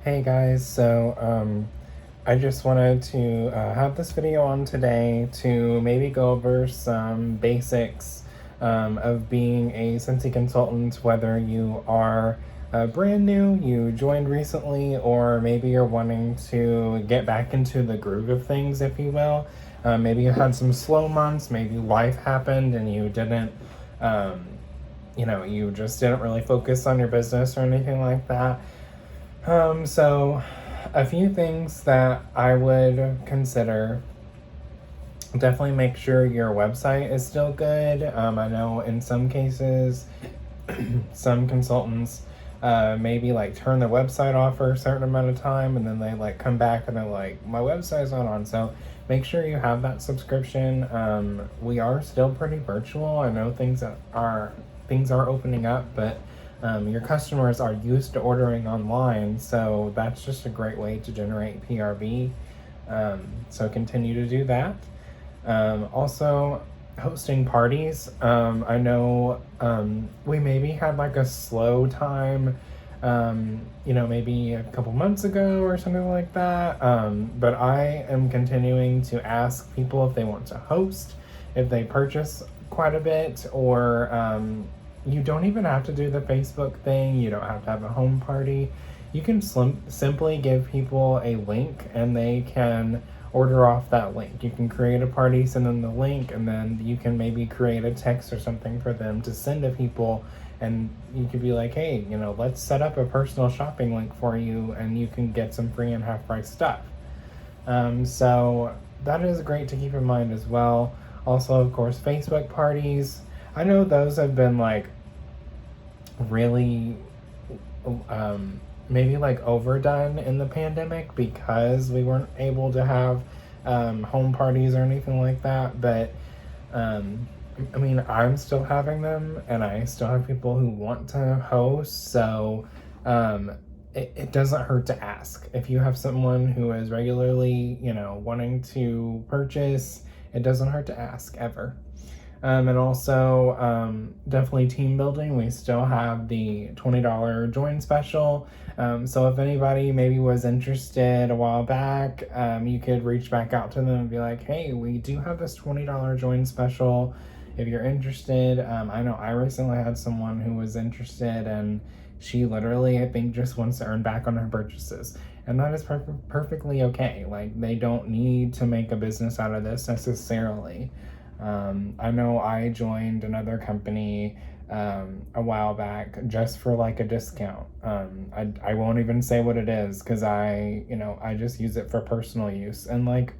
Hey guys, I just wanted to have this video on today to maybe go over some basics of being a Scentsy consultant, whether you are brand new, you joined recently, or maybe you're wanting to get back into the groove of things, if you will. Maybe you had some slow months, maybe life happened and you didn't, um, you just didn't really focus on your business or anything like that. So a few things that I would consider: definitely make sure your website is still good. I know in some cases, some consultants maybe like turn their website off for a certain amount of time and then they like come back and they're like, my website's not on. So make sure you have that subscription. We are still pretty virtual. I know things are opening up, but your customers are used to ordering online, so that's just a great way to generate PRV. So continue to do that. Also, hosting parties. I know we maybe had like a slow time, maybe a couple months ago or something like that. But I am continuing to ask people if they want to host, if they purchase quite a bit, or you don't even have to do the Facebook thing. You don't have to have a home party. You can simply give people a link and they can order off that link. You can create a party, send them the link, and then you can maybe create a text or something for them to send to people. And you could be like, hey, let's set up a personal shopping link for you and you can get some free and half price stuff. So that is great to keep in mind as well. Also, of course, Facebook parties. I know those have been like really maybe like overdone in the pandemic because we weren't able to have home parties or anything like that. But I mean, I'm still having them and I still have people who want to host. So it doesn't hurt to ask. If you have someone who is regularly, wanting to purchase, it doesn't hurt to ask ever. And also, definitely team building. We still have the $20 join special. So if anybody maybe was interested a while back, you could reach back out to them and be like, hey, we do have this $20 join special if you're interested. I know I recently had someone who was interested and she literally, I think, just wants to earn back on her purchases. And that is perfectly okay. Like, they don't need to make a business out of this necessarily. I know I joined another company a while back just for like a discount. I won't even say what it is because I just use it for personal use, and like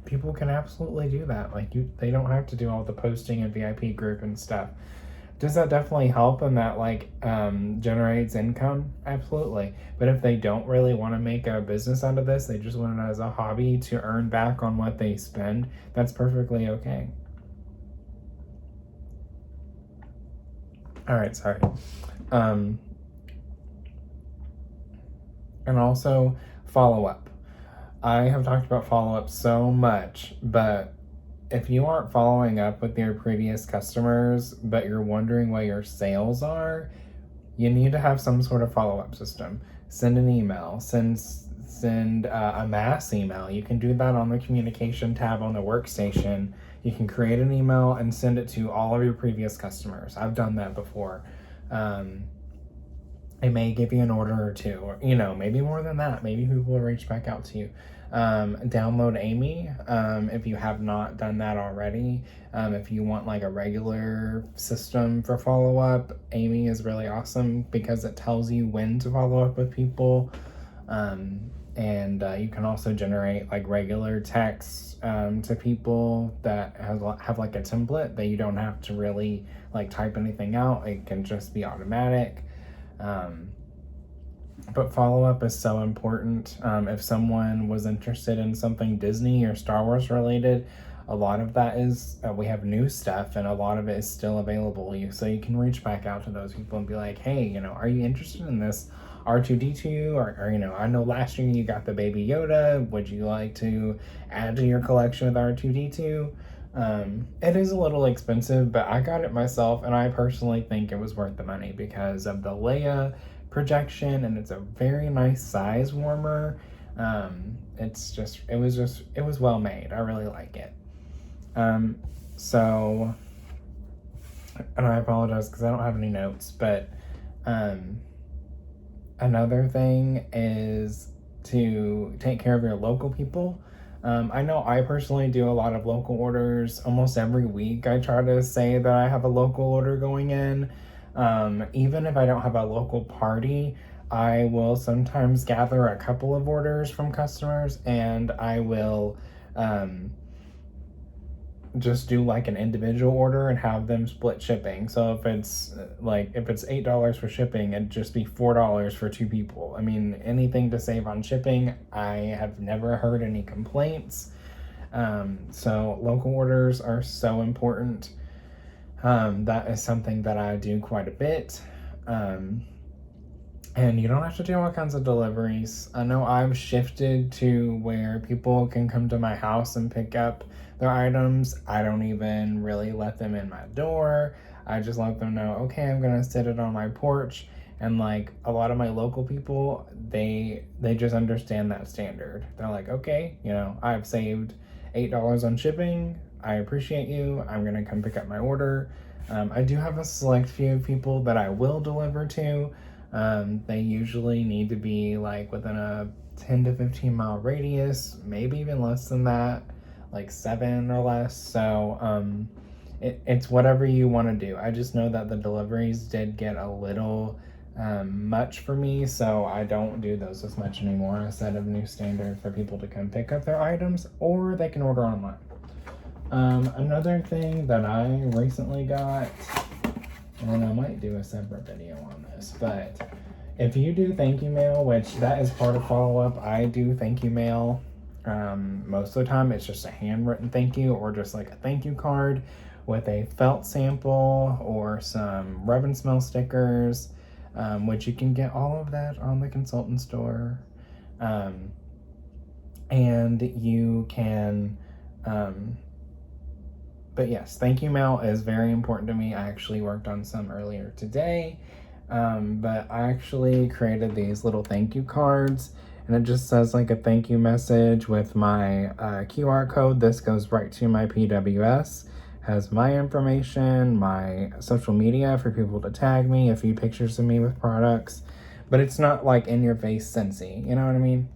people can absolutely do that. Like they don't have to do all the posting and VIP group and stuff. Does that definitely help and that like generates income? Absolutely. But if they don't really want to make a business out of this, they just want it as a hobby to earn back on what they spend, that's perfectly okay. All right, sorry. Um, and also follow up. I have talked about follow up so much, but if you aren't following up with your previous customers, but you're wondering where your sales are, you need to have some sort of follow up system. Send an email, send a mass email. You can do that on the communication tab on the workstation. You can create an email and send it to all of your previous customers. I've done that before. It may give you an order or two, or maybe more than that. Maybe people will reach back out to you. Download Amy if you have not done that already. If you want like a regular system for follow-up, Amy is really awesome because it tells you when to follow up with people. And you can also generate like regular texts to people that have like a template that you don't have to really like type anything out. It can just be automatic. But follow-up is so important. If someone was interested in something Disney or Star Wars related, a lot of that is, we have new stuff and a lot of it is still available. So you can reach back out to those people and be like, hey, are you interested in this R2D2? Or I know last year you got the Baby Yoda. Would you like to add to your collection with R2D2? It is a little expensive, but I got it myself and I personally think it was worth the money because of the Leia projection, and it's a very nice size warmer. It was well made. I really like it. So, and I apologize because I don't have any notes, but another thing is to take care of your local people. I know I personally do a lot of local orders. Almost every week I try to say that I have a local order going in. Even if I don't have a local party, I will sometimes gather a couple of orders from customers, and I will just do like an individual order and have them split shipping. So if it's $8 for shipping, it'd just be $4 for two people. I mean, anything to save on shipping. I have never heard any complaints. So local orders are so important. That is something that I do quite a bit. And you don't have to do all kinds of deliveries. I know I've shifted to where people can come to my house and pick up their items. I don't even really let them in my door. I just let them know, okay, I'm gonna sit it on my porch. And like a lot of my local people, they just understand that standard. They're like, okay, I've saved $8 on shipping. I appreciate you. I'm gonna come pick up my order. I do have a select few people that I will deliver to. They usually need to be like within a 10 to 15 mile radius, maybe even less than that, like 7 or less. So it's whatever you want to do. I just know that the deliveries did get a little much for me, so I don't do those as much anymore. I set a new standard for people to come pick up their items, or they can order online. Another thing that I recently got, and I might do a separate video on this, but if you do thank you mail, which that is part of follow-up, I do thank you mail. Most of the time it's just a handwritten thank you, or just like a thank you card with a felt sample or some rub and smell stickers, which you can get all of that on the consultant store. And you can, but yes, thank you mail is very important to me. I actually worked on some earlier today, but I actually created these little thank you cards, and it just says like a thank you message with my QR code. This goes right to my PWS, has my information, my social media for people to tag me, a few pictures of me with products, but it's not like in your face Scentsy, you know what I mean?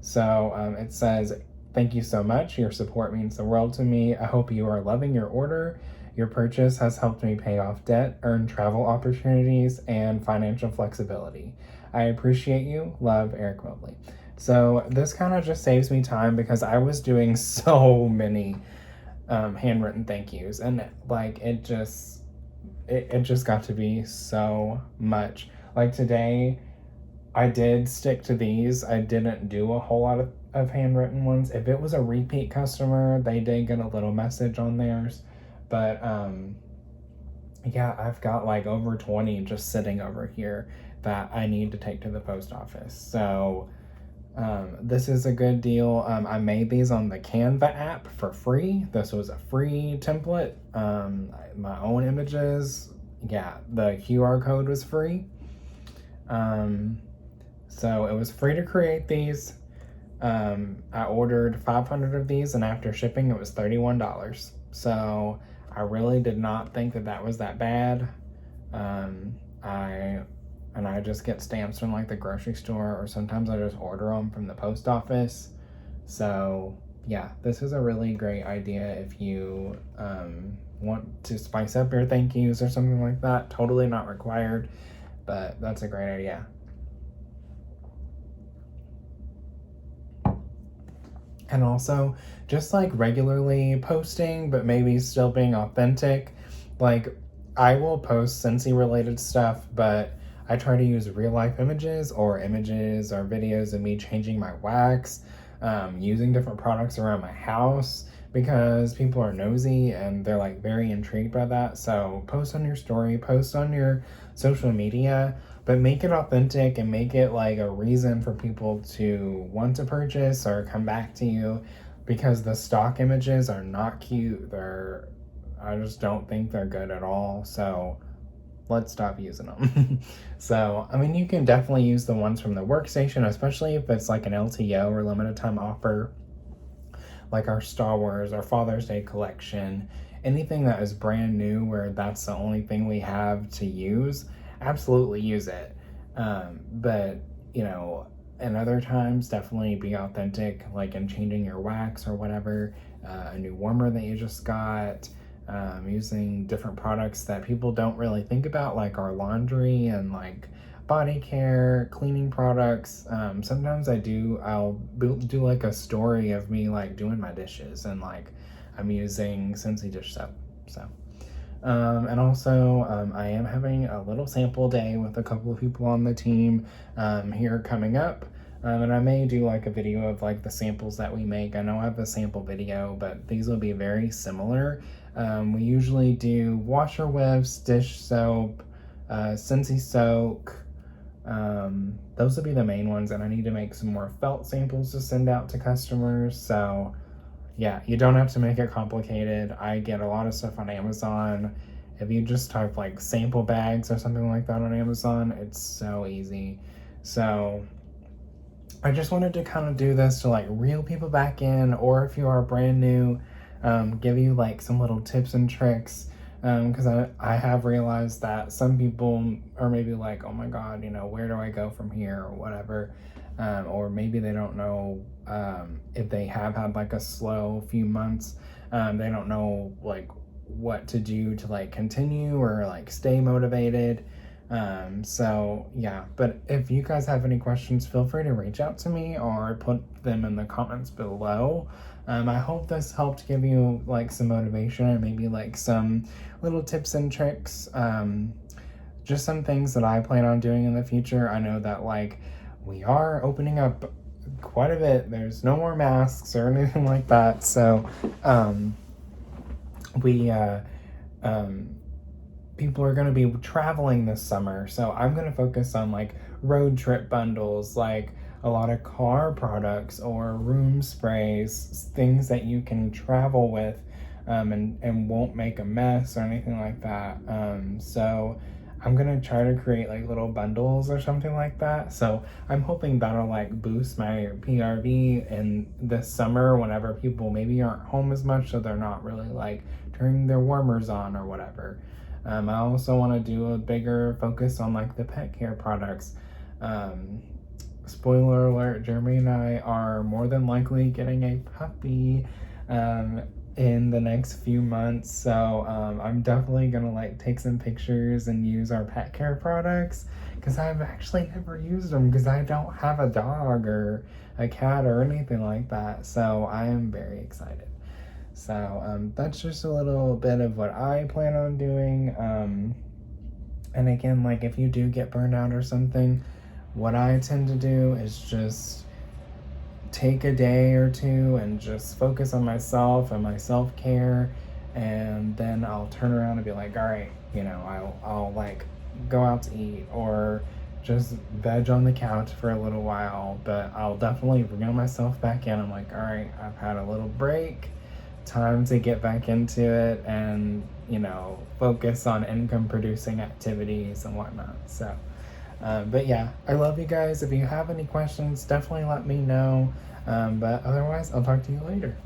So it says, thank you so much. Your support means the world to me. I hope you are loving your order. Your purchase has helped me pay off debt, earn travel opportunities, and financial flexibility. I appreciate you. Love, Eric Mobley. So this kind of just saves me time, because I was doing so many handwritten thank yous, and like it just got to be so much. Like today, I did stick to these. I didn't do a whole lot of handwritten ones. If it was a repeat customer, they did get a little message on theirs. But yeah, I've got like over 20 just sitting over here that I need to take to the post office. So this is a good deal. I made these on the Canva app for free. This was a free template. My own images. Yeah, the QR code was free. So it was free to create these. I ordered 500 of these, and after shipping it was $31. So I really did not think that was that bad. I just get stamps from like the grocery store, or sometimes I just order them from the post office. So yeah, this is a really great idea if you want to spice up your thank yous or something like that. Totally not required, but that's a great idea. And also just like regularly posting, but maybe still being authentic. Like I will post Scentsy related stuff, but I try to use real life images or videos of me changing my wax, using different products around my house, because people are nosy and they're like very intrigued by that. So post on your story, post on your social media, but make it authentic and make it like a reason for people to want to purchase or come back to you, because the stock images are not cute. I just don't think they're good at all. So let's stop using them. So, I mean, you can definitely use the ones from the workstation, especially if it's like an LTO or limited time offer, like our Star Wars, our Father's Day collection, anything that is brand new where that's the only thing we have to use, absolutely use it. But, you know, and other times, definitely be authentic, like in changing your wax or whatever, a new warmer that you just got, using different products that people don't really think about, like our laundry and like body care, cleaning products. Sometimes I'll do like a story of me like doing my dishes and like I'm using Scentsy dish soap. So, and also, I am having a little sample day with a couple of people on the team here coming up. And I may do like a video of like the samples that we make. I know I have a sample video, but these will be very similar. We usually do washer whiffs, dish soap, Scentsy soak. Those will be the main ones, and I need to make some more felt samples to send out to customers. So yeah, you don't have to make it complicated. I get a lot of stuff on Amazon. If you just type like sample bags or something like that on Amazon, it's so easy. So I just wanted to kind of do this to like reel people back in, or if you are brand new, give you like some little tips and tricks. Because I have realized that some people are maybe like, oh my God, you know, where do I go from here or whatever. Or maybe they don't know if they have had like a slow few months. They don't know like what to do to like continue or like stay motivated. So yeah, but if you guys have any questions, feel free to reach out to me or put them in the comments below. I hope this helped give you like some motivation and maybe like some little tips and tricks. Just some things that I plan on doing in the future. I know that like we are opening up quite a bit. There's no more masks or anything like that. So we people are going to be traveling this summer, so I'm going to focus on like road trip bundles, like a lot of car products or room sprays, things that you can travel with and won't make a mess or anything like that. So I'm going to try to create like little bundles or something like that. So I'm hoping that'll like boost my PRV in this summer whenever people maybe aren't home as much, so they're not really like turning their warmers on or whatever. I also want to do a bigger focus on like the pet care products. Spoiler alert, Jeremy and I are more than likely getting a puppy in the next few months. So I'm definitely gonna like take some pictures and use our pet care products, because I've actually never used them because I don't have a dog or a cat or anything like that. So I am very excited. So that's just a little bit of what I plan on doing. And again, like if you do get burned out or something, what I tend to do is just take a day or two and just focus on myself and my self-care, and then I'll turn around and be like, all right, you know, I'll like go out to eat or just veg on the couch for a little while, but I'll definitely reel myself back in. I'm like, all right, I've had a little break, time to get back into it and, you know, focus on income producing activities and whatnot. So but yeah, I love you guys. If you have any questions, definitely let me know. But otherwise, I'll talk to you later.